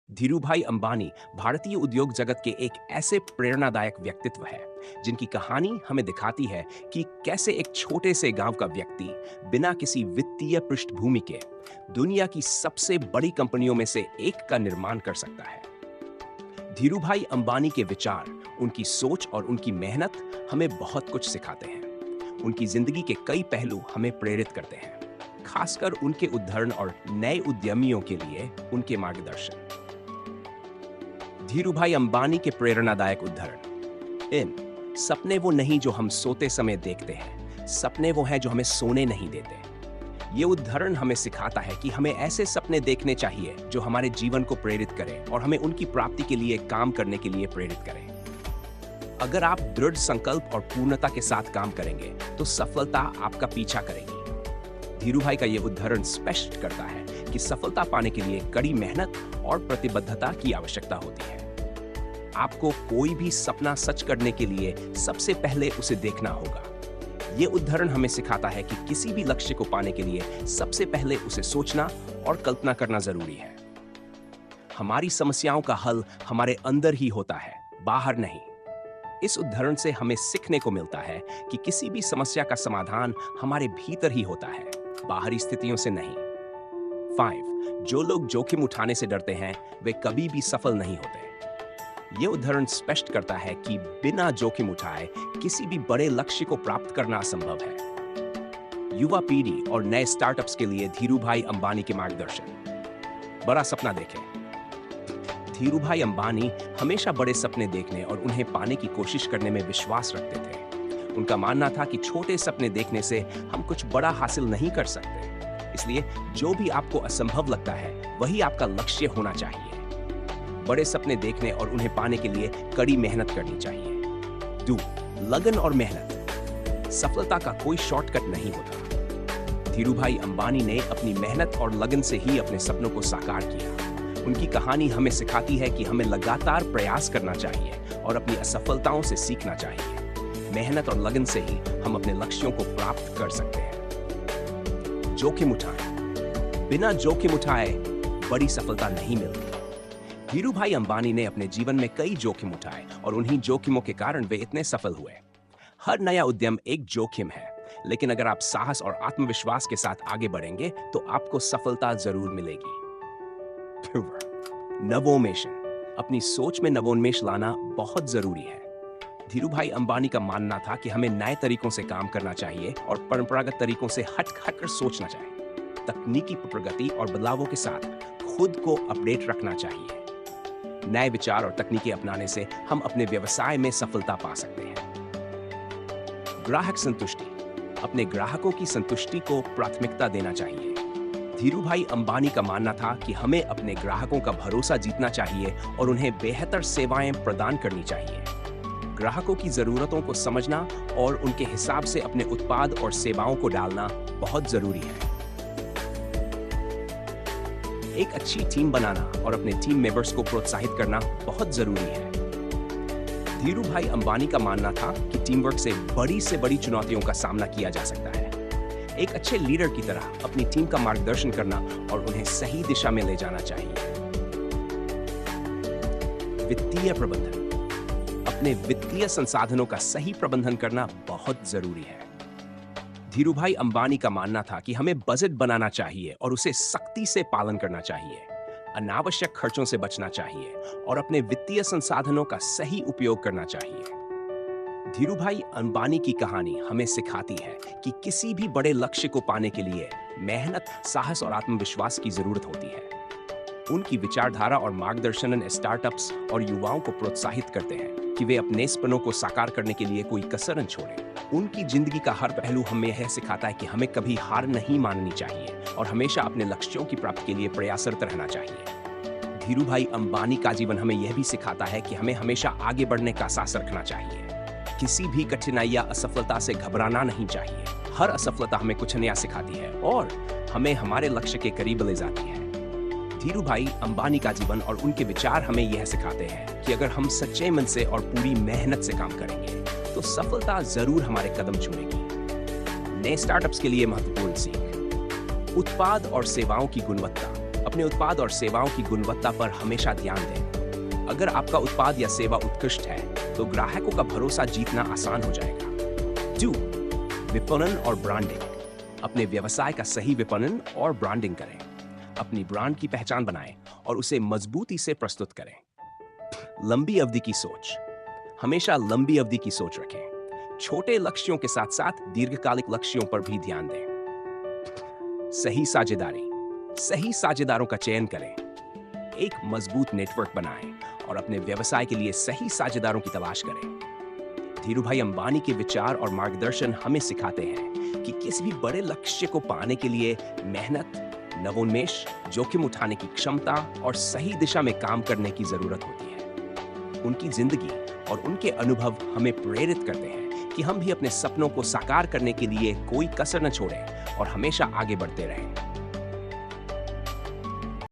धीरूभाई अंबानी भारतीय उद्योग जगत के एक ऐसे प्रेरणादायक व्यक्तित्व है जिनकी कहानी हमें दिखाती है कि कैसे एक छोटे से गांव का व्यक्ति बिना किसी वित्तीय पृष्ठभूमि के दुनिया की सबसे बड़ी कंपनियों में से एक का निर्माण कर सकता है। धीरूभाई अंबानी के विचार, उनकी सोच और उनकी मेहनत हमें बहुत कुछ सिखाते हैं। उनकी जिंदगी के कई पहलू हमें प्रेरित करते हैं, खासकर उनके उदाहरण और नए उद्यमियों के लिए उनके मार्गदर्शन। धीरूभाई अंबानी के प्रेरणादायक उदाहरण। सपने वो नहीं जो हम सोते समय देखते हैं, सपने वो हैं जो हमें सोने नहीं देते। ये उदाहरण हमें सिखाता है कि हमें ऐसे सपने देखने चाहिए जो हमारे जीवन को प्रेरित करें और हमें उनकी प्राप्ति के लिए काम करने के लिए प्रेरित करें। अगर आप दृढ़ संकल्प और पूर्णता के साथ काम करेंगे तो सफलता आपका पीछा करेगी। धीरूभाई का यह उदाहरण स्पष्ट करता है कि सफलता पाने के लिए कड़ी मेहनत और प्रतिबद्धता की आवश्यकता होती है। आपको कोई भी सपना सच करने के लिए सबसे पहले उसे देखना होगा। ये उदाहरण हमें सिखाता है कि किसी भी लक्ष्य को पाने के लिए सबसे पहले उसे सोचना और कल्पना करना जरूरी है। हमारी समस्याओं का हल हमारे अंदर ही होता है, बाहर नहीं। इस उदाहरण से हमें सीखने को मिलता है कि किसी भी समस्या का समाधान हमारे भीतर ही होता है, बाहरी स्थितियों से नहीं। 5. जो लोग जोखिम उठाने से डरते हैं वे कभी भी सफल नहीं होते। यह उदाहरण स्पष्ट करता है कि बिना जोखिम उठाए किसी भी बड़े लक्ष्य को प्राप्त करना असंभव है। युवा पीढ़ी और नए स्टार्टअप्स के लिए धीरूभाई अंबानी के मार्गदर्शन। बड़ा सपना देखें। धीरूभाई अंबानी हमेशा बड़े सपने देखने और उन्हें पाने की कोशिश करने में विश्वास रखते थे। उनका मानना था कि छोटे सपने देखने से हम कुछ बड़ा हासिल नहीं कर सकते। इसलिए जो भी आपको असंभव लगता है वही आपका लक्ष्य होना चाहिए। बड़े सपने देखने और उन्हें पाने के लिए कड़ी मेहनत करनी चाहिए। 2. लगन और मेहनत। सफलता का कोई शॉर्टकट नहीं होता। धीरूभाई अंबानी ने अपनी मेहनत और लगन से ही अपने सपनों को साकार किया। उनकी कहानी हमें सिखाती है कि हमें लगातार प्रयास करना चाहिए और अपनी असफलताओं से सीखना चाहिए। मेहनत और लगन से ही हम अपने लक्ष्यों को प्राप्त कर सकते हैं। जोखिम उठाएं। बिना जोखिम उठाए बड़ी सफलता नहीं मिलती। धीरूभाई अंबानी ने अपने जीवन में कई जोखिम उठाए और उन्हीं जोखिमों के कारण वे इतने सफल हुए। हर नया उद्यम एक जोखिम है, लेकिन अगर आप साहस और आत्मविश्वास के साथ आगे बढ़ेंगे तो आपको सफलता जरूर मिलेगी। नवोन्मेषण। अपनी सोच में नवोन्मेष लाना बहुत जरूरी है। धीरूभाई अंबानी का मानना था कि हमें नए तरीकों से काम करना चाहिए और परंपरागत तरीकों से हटकर सोचना चाहिए। तकनीकी प्रगति और बदलावों के साथ खुद को अपडेट रखना चाहिए। नए विचार और तकनीकें अपनाने से हम अपने व्यवसाय में सफलता पा सकते हैं। ग्राहक संतुष्टि। अपने ग्राहकों की संतुष्टि को प्राथमिकता देना चाहिए। धीरूभाई अंबानी का मानना था कि हमें अपने ग्राहकों का भरोसा जीतना चाहिए और उन्हें बेहतर सेवाएं प्रदान करनी चाहिए। ग्राहकों की जरूरतों को समझना और उनके हिसाब से अपने उत्पाद और सेवाओं को डालना बहुत जरूरी है। एक अच्छी टीम बनाना और अपने टीम मेंबर्स को प्रोत्साहित करना बहुत जरूरी है। धीरूभाई अंबानी का मानना था कि टीम वर्क से बड़ी चुनौतियों का सामना किया जा सकता है। एक अच्छे लीडर की तरह अपनी टीम का मार्गदर्शन करना और उन्हें सही दिशा में ले जाना चाहिए। वित्तीय प्रबंधन। अपने वित्तीय संसाधनों का सही प्रबंधन करना बहुत जरूरी है। धीरूभाई अंबानी का मानना था कि हमें बजट बनाना चाहिए और उसे सख्ती से पालन करना चाहिए। अनावश्यक खर्चों से बचना चाहिए और अपने वित्तीय संसाधनों का सही उपयोग करना चाहिए। धीरूभाई अंबानी की कहानी हमें सिखाती है कि किसी भी बड़े लक्ष्य को पाने के लिए मेहनत, साहस और आत्मविश्वास की जरूरत होती है। उनकी विचारधारा और मार्गदर्शन स्टार्टअप्स और युवाओं को प्रोत्साहित करते हैं कि वे अपने सपनों को साकार करने के लिए कोई कसर न छोड़ें। उनकी जिंदगी का हर पहलू हमें यह सिखाता है कि हमें कभी हार नहीं माननी चाहिए और हमेशा अपने लक्ष्यों की प्राप्ति के लिए प्रयासरत रहना चाहिए। धीरूभाई अंबानी का जीवन हमें यह भी सिखाता है कि हमें हमेशा आगे बढ़ने का साहस रखना चाहिए। किसी भी कठिनाई या असफलता से घबराना नहीं चाहिए। हर असफलता हमें कुछ नया सिखाती है और हमें हमारे लक्ष्य के करीब ले जाती है। धीरूभाई अंबानी का जीवन और उनके विचार हमें यह सिखाते हैं कि अगर हम सच्चे मन से और पूरी मेहनत से काम करेंगे तो सफलता जरूर हमारे कदम चूमेगी। नए स्टार्टअप्स के लिए महत्वपूर्ण सीख। उत्पाद और सेवाओं की गुणवत्ता। अपने उत्पाद और सेवाओं की गुणवत्ता पर हमेशा ध्यान दें। अगर आपका उत्पाद या सेवा उत्कृष्ट है, तो ग्राहकों का भरोसा जीतना आसान हो जाएगा। 2. विपणन और ब्रांडिंग। अपने व्यवसाय का सही विपणन और ब्रांडिंग करें। अपनी ब्रांड की पहचान बनाएं और उसे मजबूती से प्रस्तुत करें। लंबी अवधि की सोच। हमेशा लंबी अवधि की सोच रखें। छोटे लक्ष्यों के साथ साथ दीर्घकालिक लक्ष्यों पर भी ध्यान दें। सही साझेदारी। सही साझेदारों का चयन करें। एक मजबूत नेटवर्क बनाएं और अपने व्यवसाय के लिए सही साझेदारों की तलाश करें। धीरूभाई अंबानी के विचार और मार्गदर्शन हमें सिखाते हैं कि किसी भी बड़े लक्ष्य को पाने के लिए मेहनत, नवोन्मेष, जोखिम उठाने की क्षमता और सही दिशा में काम करने की जरूरत होती है। उनकी जिंदगी और उनके अनुभव हमें प्रेरित करते हैं कि हम भी अपने सपनों को साकार करने के लिए कोई कसर न छोड़ें और हमेशा आगे बढ़ते रहें।